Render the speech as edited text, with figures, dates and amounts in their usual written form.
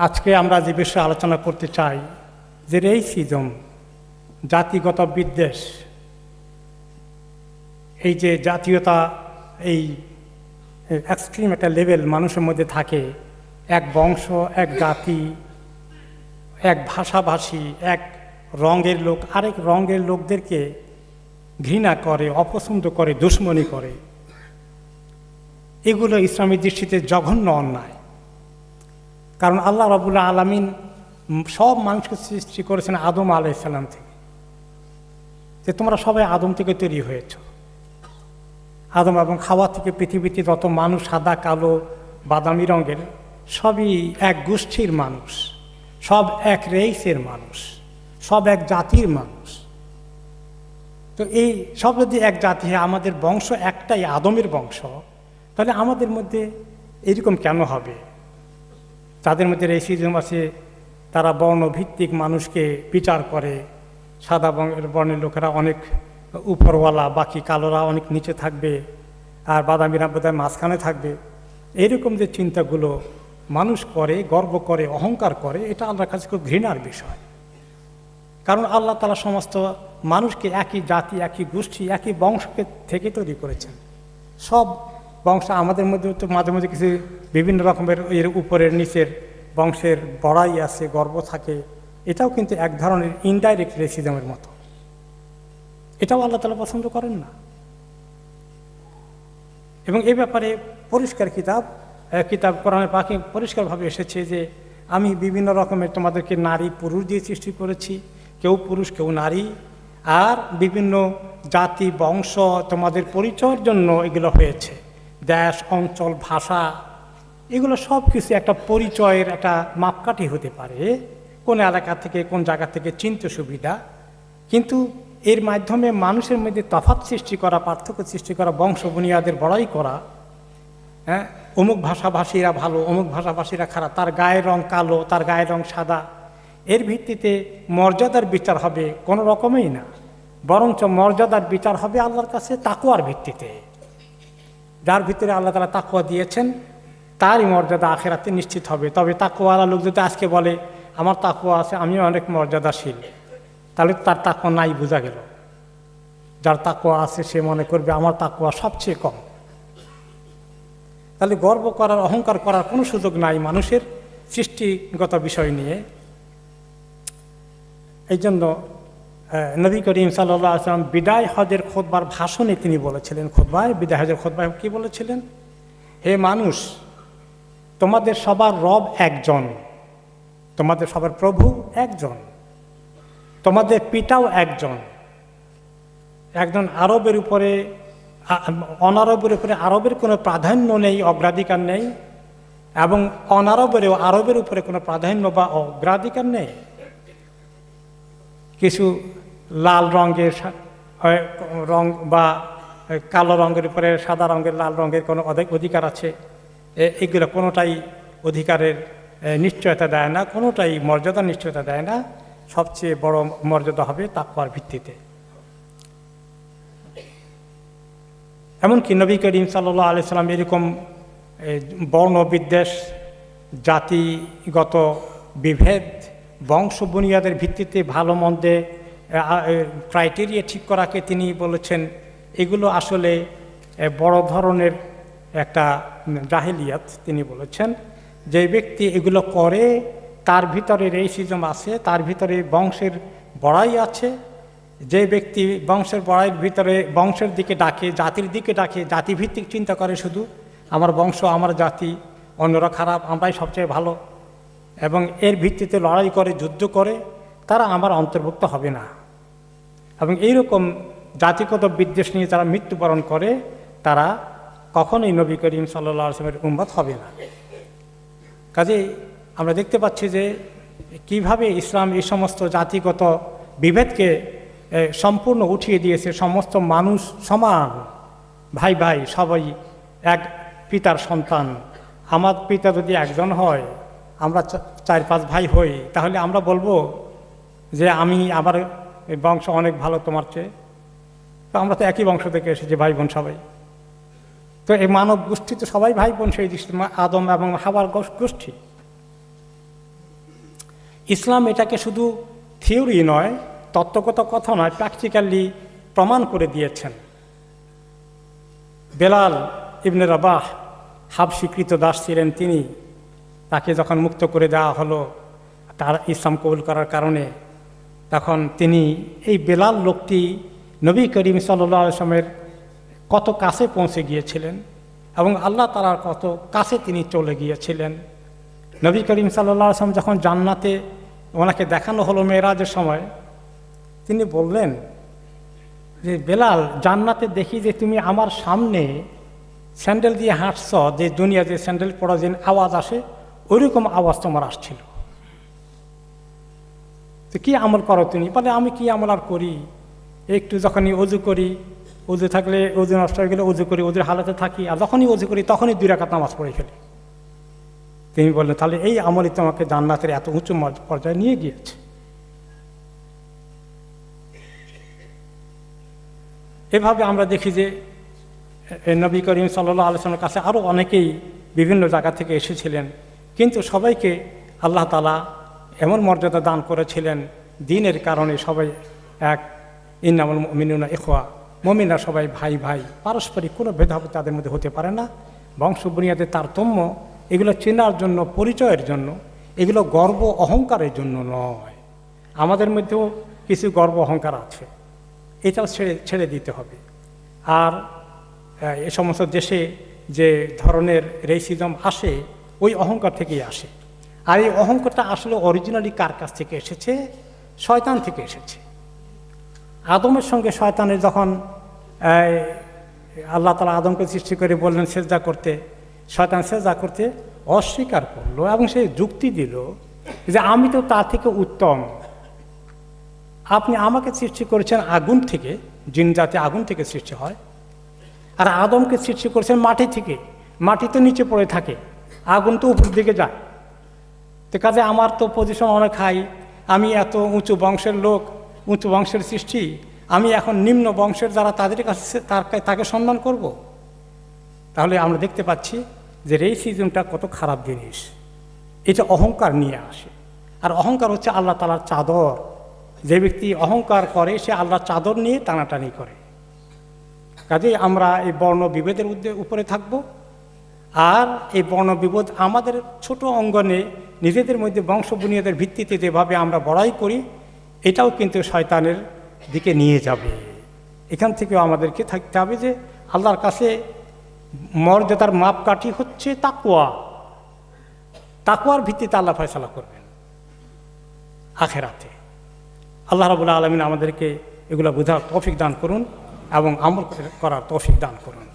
আজকে আমরা যে বিষয়ে আলোচনা করতে চাই যে রেইসিজম, জাতিগত বিদ্বেষ, এই যে জাতীয়তা, এই এক্সট্রিম একটা লেভেল মানুষের মধ্যে থাকে, এক বংশ, এক জাতি, এক ভাষাভাষী, এক রঙের লোক আরেক রঙের লোকদেরকে ঘৃণা করে, অপছন্দ করে, দুশ্মনী করে। এগুলো ইসলামী দৃষ্টিতে জঘন্য অন্যায়। কারণ আল্লাহ রাব্বুল আলামিন সব মানুষকে সৃষ্টি করেছেন আদম আলাইহিস সালাম থেকে, যে তোমরা সবাই আদম থেকে তৈরি হয়েছ। আদম এবং হাওয়া থেকে পৃথিবীতে যত মানুষ সাদা, কালো, বাদামি রঙের, সবই এক গোষ্ঠীর মানুষ, সব এক রেইসের মানুষ, সব এক জাতির মানুষ। তো এই সব যদি এক জাতি হয়, আমাদের বংশ একটাই, আদমের বংশ, তাহলে আমাদের মধ্যে এরকম কেন হবে? তাদের মধ্যে রেসিজম আছে, তারা বর্ণভিত্তিক মানুষকে বিচার করে। সাদা বর্ণের লোকেরা অনেক উপরওয়ালা, বাকি কালোরা অনেক নিচে থাকবে, আর বাদামিরা বোধহয় মাঝখানে থাকবে। এরকম যে চিন্তাগুলো মানুষ করে, গর্ব করে, অহংকার করে, এটা আল্লাহর কাছে খুব ঘৃণার বিষয়। কারণ আল্লাহ তাআলা সমস্ত মানুষকে একই জাতি, একই গোষ্ঠী, একই বংশকে থেকে তৈরি করেছেন। সব বংশ, আমাদের মধ্যে তো মাঝে মাঝে কিছু বিভিন্ন রকমের এর উপরের নিচের বংশের বড়াই আছে, গর্ব থাকে। এটাও কিন্তু এক ধরনের ইনডাইরেক্ট রেসিজমের মতো। এটাও আল্লাহ তাআলা পছন্দ করেন না। এবং এ ব্যাপারে পরিষ্কার কিতাব কোরআনের পাকে পরিষ্কারভাবে এসেছে যে আমি বিভিন্ন রকমের তোমাদেরকে নারী পুরুষ দিয়ে সৃষ্টি করেছি, কেউ পুরুষ কেউ নারী, আর বিভিন্ন জাতি বংশ তোমাদের পরিচয়ের জন্য এগুলো হয়েছে। দেশ, অঞ্চল, ভাষা, এগুলো সব কিছু একটা পরিচয়ের একটা মাপকাঠি হতে পারে, কোন এলাকা থেকে কোন জায়গা থেকে চিনতে সুবিধা। কিন্তু এর মাধ্যমে মানুষের মধ্যে তফাৎ সৃষ্টি করা, পার্থক্য সৃষ্টি করা, বংশ বুনিয়াদের বড়াই করা, হ্যাঁ, অমুক ভাষাভাষীরা ভালো, অমুক ভাষাভাষীরা খারাপ, তার গায়ের রং কালো, তার গায়ের রং সাদা, এর ভিত্তিতে মর্যাদার বিচার হবে কোনো রকমেই না। বরঞ্চ মর্যাদার বিচার হবে আল্লাহর কাছে তাকওয়ার ভিত্তিতে। যার ভিতরে আল্লাহ তাআলা তাকওয়া দিয়েছেন তারই মর্যাদা আখিরাতে নিশ্চিত হবে। তবে তাকওয়াওয়ালা লোক যদি আজকে বলে আমার তাকওয়া আছে, আমিও অনেক মর্যাদাশীল, তাহলে তার তাকওয়া নাই বোঝা গেল। যার তাকওয়া আছে সে মনে করবে আমার তাকওয়া সবচেয়ে কম। তাহলে গর্ব করার, অহংকার করার কোনো সুযোগ নাই মানুষের সৃষ্টিগত বিষয় নিয়ে। এই জন্য নবী করিম সাল্লাল্লাহু আলাইহি ওয়াসাল্লাম বিদায় হজের খুতবার ভাষণে তিনি বলেছিলেন, বিদায় হজের খুতবায় কি বলেছিলেন? হে মানুষ, তোমাদের সবার রব একজন, তোমাদের সবার প্রভু একজন, তোমাদের পিতাও একজন। একজন আরবের উপরে, অনারবের উপরে আরবের কোনো প্রাধান্য নেই, অগ্রাধিকার নেই, এবং অনারবেরও আরবের উপরে কোনো প্রাধান্য বা অগ্রাধিকার নেই। কিছু লাল রঙের রং বা কালো রঙের উপরে সাদা রঙের, লাল রঙের কোনো অধিকার আছে, এগুলো কোনোটাই অধিকারের নিশ্চয়তা দেয় না, কোনোটাই মর্যাদার নিশ্চয়তা দেয় না। সবচেয়ে বড় মর্যাদা হবে তাকওয়ার ভিত্তিতে। এমনকি নবী করিম সাল্লাল্লাহু আলাইহি সাল্লাম এরকম বর্ণবিদ্বেষ, জাতিগত বিভেদ, বংশ বুনিয়াদের ভিত্তিতে ভালো মন্দে ক্রাইটেরিয়া ঠিক করাকে তিনি বলেছেন এগুলো আসলে বড় ধরনের একটা জাহেলিয়াত। তিনি বলেছেন যে ব্যক্তি এগুলো করে তার ভিতরে রেইসিজম আছে, তার ভিতরে বংশের বড়াই আছে। যে ব্যক্তি বংশের বড়াইয়ের ভিতরে বংশের দিকে ডাকে, জাতির দিকে ডাকে, জাতিভিত্তিক চিন্তা করে, শুধু আমার বংশ, আমার জাতি, অন্যরা খারাপ, আমরাই সবচেয়ে ভালো, এবং এর ভিত্তিতে লড়াই করে, যুদ্ধ করে, তারা আমার অন্তর্ভুক্ত হবে না। এবং এইরকম জাতিগত বিদ্বেষ নিয়ে যারা মৃত্যুবরণ করে তারা কখনোই নবী করিম সাল্লাল্লাহু আলাইহি ওয়াসাল্লামের উম্মত হবে না। কাজেই আমরা দেখতে পাচ্ছি যে কিভাবে ইসলাম এই সমস্ত জাতিগত বিভেদকে সম্পূর্ণ উঠিয়ে দিয়েছে। সমস্ত মানুষ সমান, ভাই ভাই, সবাই এক পিতার সন্তান। আমার পিতা যদি একজন হয়, আমরা 4-5 ভাই হই, তাহলে আমরা বলবো যে আমার বংশ অনেক ভালো তোমার চেয়ে? তো আমরা তো একই বংশ থেকে এসেছি, ভাই বোন সবাই। তো এই মানব গোষ্ঠী তো সবাই ভাই বোন, সেই দৃষ্টি আদম এবং হাওয়ার গোষ্ঠী। ইসলাম এটাকে শুধু থিওরি নয়, তত্ত্বগত কথা নয়, প্র্যাকটিক্যালি প্রমাণ করে দিয়েছেন। বেলাল ইবনে রাবাহ হাবশী দাস ছিলেন, তাকে যখন মুক্ত করে দেওয়া হলো তার ইসলাম কবুল করার কারণে, তখন তিনি এই বেলাল লোকটি নবী করিম সাল্লাল্লাহু আলাইহি ওয়াসাল্লামের কত কাছে পৌঁছে গিয়েছিলেন এবং আল্লাহ তাআলার কত কাছে তিনি চলে গিয়েছিলেন। নবী করিম সাল্লাল্লাহু আলাইহি ওয়াসাল্লাম যখন জান্নাতে ওনাকে দেখানো হলো মেরাজের সময়, তিনি বললেন যে বেলাল, জান্নাতে দেখি যে তুমি আমার সামনে স্যান্ডেল দিয়ে হাঁটছ, যে দুনিয়াতে স্যান্ডেল পরা যে আওয়াজ আসে ওইরকম আওয়াজ তোমার আসছিল। তো কী আমল করো তুমি? বলে আমি কি আমল আর করি, একটু যখনই অজু করি, অজু থাকলে অজু নষ্ট হয়ে গেলে অজু করি, অজুর হালাতে থাকি, আর যখনই অজু করি তখনই 2 রাকাত নামাজ পড়ে ফেলি। তিনি বললেন তাহলে এই আমলই তোমাকে জান্নাতের এত উঁচু পর্যায়ে নিয়ে গিয়েছে। এভাবে আমরা দেখি যে নবী করিম সাল্লাল্লাহু আলাইহি ওয়াসাল্লামের কাছে আরও অনেকেই বিভিন্ন জায়গা থেকে এসেছিলেন, কিন্তু সবাইকে আল্লাহ তাআলা এমন মর্যাদা দান করেছিলেন, দ্বীনের কারণে সবাই এক, ইন্নামাল মুমিনুনা ইখওয়া, মুমিনরা সবাই ভাই ভাই, পারস্পরিক কোনো ভেদাভেদ তাদের মধ্যে হতে পারে না। বংশ বুনিয়াদের তারতম্য এগুলো চেনার জন্য, পরিচয়ের জন্য, এগুলো গর্ব অহংকারের জন্য নয়। আমাদের মধ্যেও কিছু গর্ব অহংকার আছে, এটাও ছেড়ে দিতে হবে। আর এ সমস্ত দেশে যে ধরনের রেসিজম আসে ওই অহংকার থেকেই আসে। আর এই অহংকারটা আসলে অরিজিনালি কার কাছ থেকে এসেছে? শয়তান থেকে এসেছে। আদমের সঙ্গে শয়তানের যখন আল্লাহ তাআলা আদমকে সৃষ্টি করে বললেন সেজদা করতে, শয়তান সেজদা করতে অস্বীকার করলো এবং সে যুক্তি দিল যে আমি তো তার থেকে উত্তম, আপনি আমাকে সৃষ্টি করেছেন আগুন থেকে, জিন জাতি আগুন থেকে সৃষ্টি হয়, আর আদমকে সৃষ্টি করেছেন মাটি থেকে, মাটি তো নিচে পড়ে থাকে, আগুন তো উপর দিকে যায়। তো কাজে আমার তো পজিশন অনেক হাই, আমি এত উঁচু বংশের লোক, উঁচু বংশের সৃষ্টি, আমি এখন নিম্ন বংশের যারা তাদের কাছে তাকে সম্মান করব। তাহলে আমরা দেখতে পাচ্ছি যে রেসিজমটা কত খারাপ জিনিস। এটা অহংকার নিয়ে আসে, আর অহংকার হচ্ছে আল্লাহ তাআলার চাদর। যে ব্যক্তি অহংকার করে সে আল্লাহর চাদর নিয়ে টানাটানি করে। কাজেই আমরা এই বর্ণ বিভেদের উপরে থাকব, আর এই বর্ণ বিভেদ আমাদের ছোট অঙ্গনে নিজেদের মধ্যে বংশ বুনিয়াদের ভিত্তিতে যেভাবে আমরা বড়াই করি, এটাও কিন্তু শয়তানের দিকে নিয়ে যাবে। এখান থেকেও আমাদেরকে থাকতে হবে যে আল্লাহর কাছে মর্যাদার মাপকাঠি হচ্ছে তাকওয়া। তাকওয়ার ভিত্তিতে আল্লাহ ফয়সালা করবেন আখিরাতে। আল্লাহ রাব্বুল আলামিন আমাদেরকে এগুলো বোঝার তৌফিক দান করুন এবং আমল করার তৌফিক দান করুন।